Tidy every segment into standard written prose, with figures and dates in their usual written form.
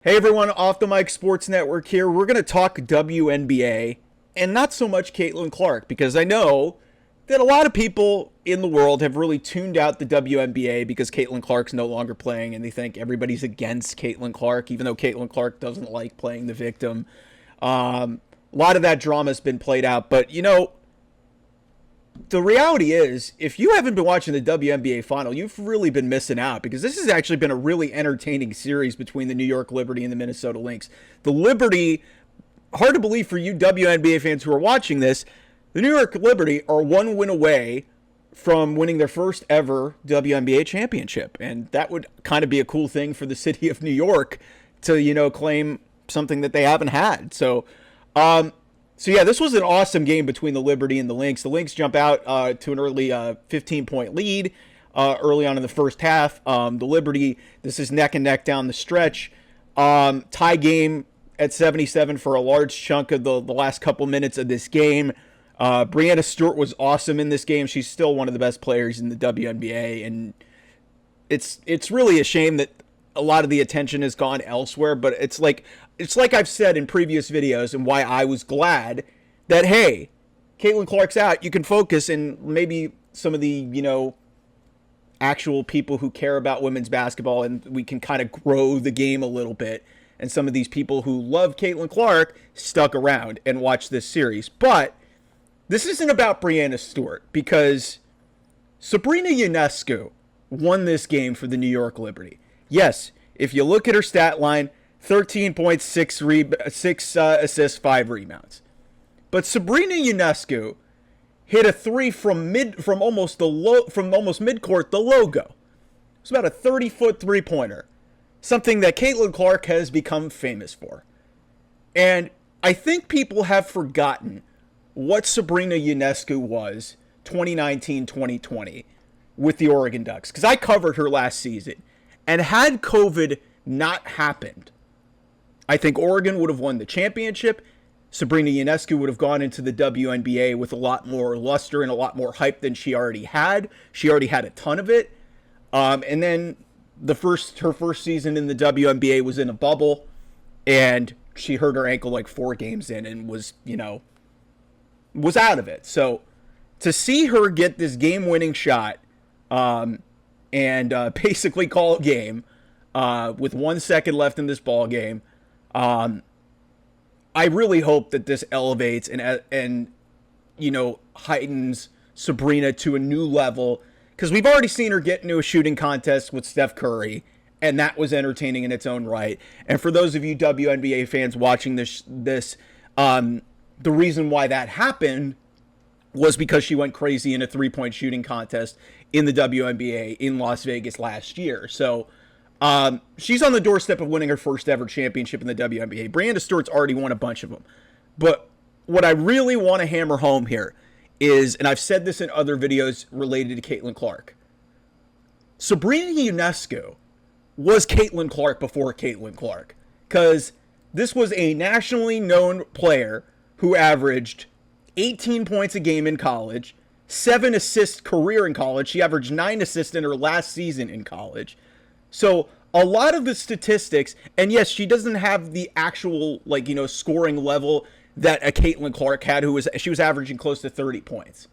Hey everyone, Off the Mic Sports Network here. We're going to talk WNBA and not so much Caitlin Clark because I know that a lot of people in the world have really tuned out the WNBA because Caitlin Clark's no longer playing and they think everybody's against Caitlin Clark, even though Caitlin Clark doesn't like playing the victim. A lot of that drama has been played out, but the reality is, if you haven't been watching the WNBA final, you've really been missing out because this has actually been a really entertaining series between the New York Liberty and the Minnesota Lynx. The Liberty, hard to believe for you WNBA fans who are watching this, the New York Liberty are one win away from winning their first ever WNBA championship. And that would kind of be a cool thing for the city of New York to, claim something that they haven't had. So this was an awesome game between the Liberty and the Lynx. The Lynx jump out to an early 15-point lead early on in the first half. The Liberty, this is neck and neck down the stretch. Tie game at 77 for a large chunk of the last couple minutes of this game. Breanna Stewart was awesome in this game. She's still one of the best players in the WNBA, and it's really a shame that a lot of the attention has gone elsewhere, but it's like I've said in previous videos and why I was glad that, hey, Caitlin Clark's out. You can focus, and maybe some of the, actual people who care about women's basketball, and we can kind of grow the game a little bit. And some of these people who love Caitlin Clark stuck around and watched this series. But this isn't about Breanna Stewart because Sabrina Ionescu won this game for the New York Liberty. Yes, if you look at her stat line, 13.6 assists, 5 rebounds. But Sabrina Ionescu hit a three from almost midcourt, the logo. It's about a 30-foot three-pointer, something that Caitlin Clark has become famous for. And I think people have forgotten what Sabrina Ionescu was 2019-2020 with the Oregon Ducks, because I covered her last season. And had COVID not happened, I think Oregon would have won the championship. Sabrina Ionescu would have gone into the WNBA with a lot more luster and a lot more hype than she already had. She already had a ton of it. And then her first season in the WNBA was in a bubble, and she hurt her ankle like 4 games in and was out of it. So to see her get this game-winning shot, and basically call a game with 1 second left in this ball game. I really hope that this elevates and heightens Sabrina to a new level, because we've already seen her get into a shooting contest with Steph Curry, and that was entertaining in its own right. And for those of you WNBA fans watching this, the reason why that happened was because she went crazy in a 3-point shooting contest in the WNBA in Las Vegas last year. So she's on the doorstep of winning her first ever championship in the WNBA. Breanna Stewart's already won a bunch of them. But what I really want to hammer home here is, and I've said this in other videos related to Caitlin Clark, Sabrina Ionescu was Caitlin Clark before Caitlin Clark. Because this was a nationally known player who averaged 18 points a game in college, 7 assists career in college. She averaged 9 assists in her last season in college. So a lot of the statistics, and yes, she doesn't have the actual scoring level that a Caitlin Clark had, she was averaging close to 30 points.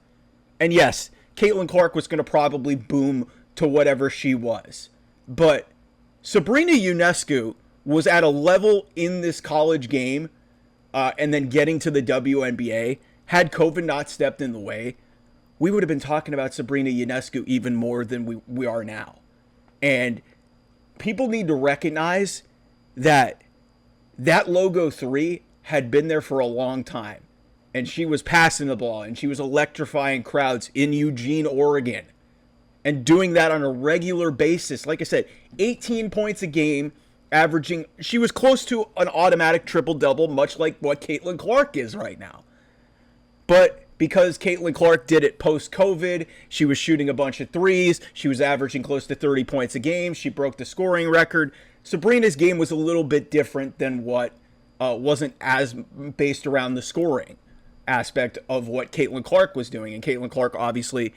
And yes, Caitlin Clark was going to probably boom to whatever she was. But Sabrina Ionescu was at a level in this college game, and then getting to the WNBA. Had COVID not stepped in the way, we would have been talking about Sabrina Ionescu even more than we are now. And people need to recognize that logo 3 had been there for a long time. And she was passing the ball, and she was electrifying crowds in Eugene, Oregon. And doing that on a regular basis. Like I said, 18 points a game, averaging, she was close to an automatic triple-double, much like what Caitlin Clark is right now. But because Caitlin Clark did it post-COVID, she was shooting a bunch of threes. She was averaging close to 30 points a game. She broke the scoring record. Sabrina's game was a little bit different than what wasn't as based around the scoring aspect of what Caitlin Clark was doing. And Caitlin Clark obviously,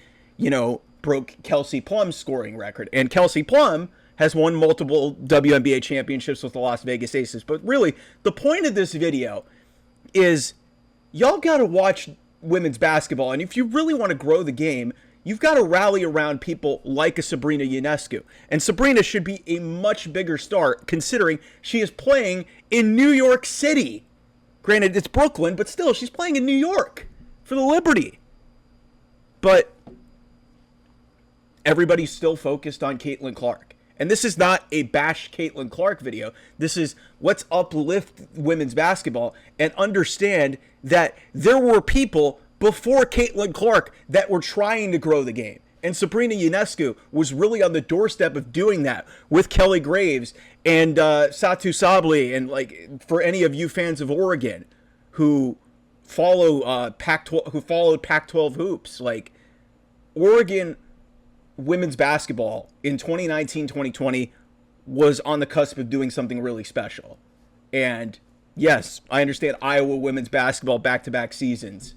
broke Kelsey Plum's scoring record. And Kelsey Plum has won multiple WNBA championships with the Las Vegas Aces. But really, the point of this video is y'all got to watch women's basketball. And if you really want to grow the game, you've got to rally around people like a Sabrina Ionescu. And Sabrina should be a much bigger star considering she is playing in New York City. Granted, it's Brooklyn, but still, she's playing in New York for the Liberty. But everybody's still focused on Caitlin Clark. And this is not a bash Caitlin Clark video. This is let's uplift women's basketball and understand that there were people before Caitlin Clark that were trying to grow the game. And Sabrina Ionescu was really on the doorstep of doing that with Kelly Graves and Satu Sabli. And like for any of you fans of Oregon who follow Pac-12, who followed Pac-12 hoops, like Oregon women's basketball in 2019-2020 was on the cusp of doing something really special. And yes, I understand Iowa women's basketball back-to-back seasons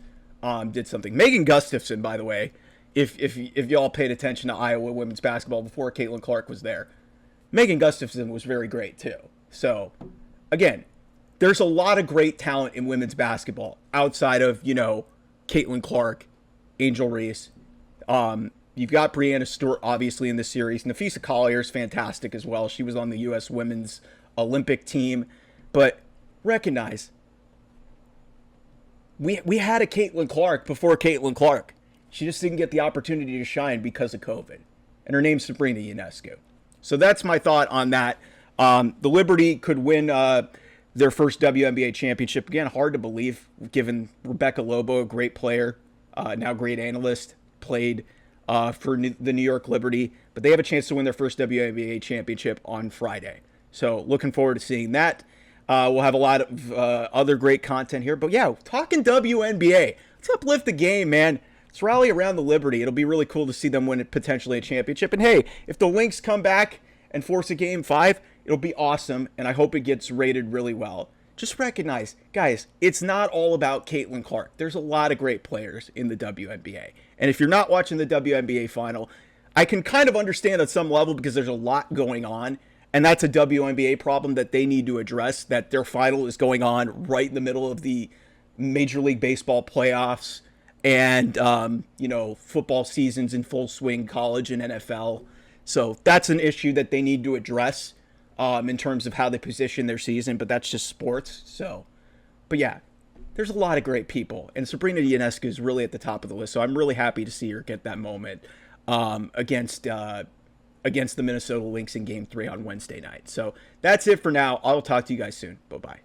did something. Megan Gustafson, by the way, if y'all paid attention to Iowa women's basketball before Caitlin Clark was there, Megan Gustafson was very great too. So again, there's a lot of great talent in women's basketball outside of, you know, Caitlin Clark, Angel Reese. You've got Breanna Stewart, obviously, in this series. Nafisa Collier is fantastic as well. She was on the U.S. Women's Olympic team. But recognize, we had a Caitlin Clark before Caitlin Clark. She just didn't get the opportunity to shine because of COVID. And her name's Sabrina Ionescu. So that's my thought on that. The Liberty could win their first WNBA championship. Again, hard to believe, given Rebecca Lobo, a great player, now great analyst, played for the New York Liberty, but they have a chance to win their first WNBA championship on Friday. So looking forward to seeing that. We'll have a lot of other great content here. But yeah, talking WNBA, let's uplift the game, man. Let's rally around the Liberty. It'll be really cool to see them win potentially a championship. And hey, if the Lynx come back and force a Game 5, it'll be awesome, and I hope it gets rated really well. Just recognize, guys, it's not all about Caitlin Clark. There's a lot of great players in the WNBA. And if you're not watching the WNBA final, I can kind of understand at some level because there's a lot going on. And that's a WNBA problem that they need to address, that their final is going on right in the middle of the Major League Baseball playoffs and, you know, football seasons in full swing, college and NFL. So that's an issue that they need to address in terms of how they position their season, but that's just sports. So, but yeah, there's a lot of great people, and Sabrina Ionescu is really at the top of the list. So I'm really happy to see her get that moment against the Minnesota Lynx in Game 3 on Wednesday night. So that's it for now. I'll talk to you guys soon. Bye-bye.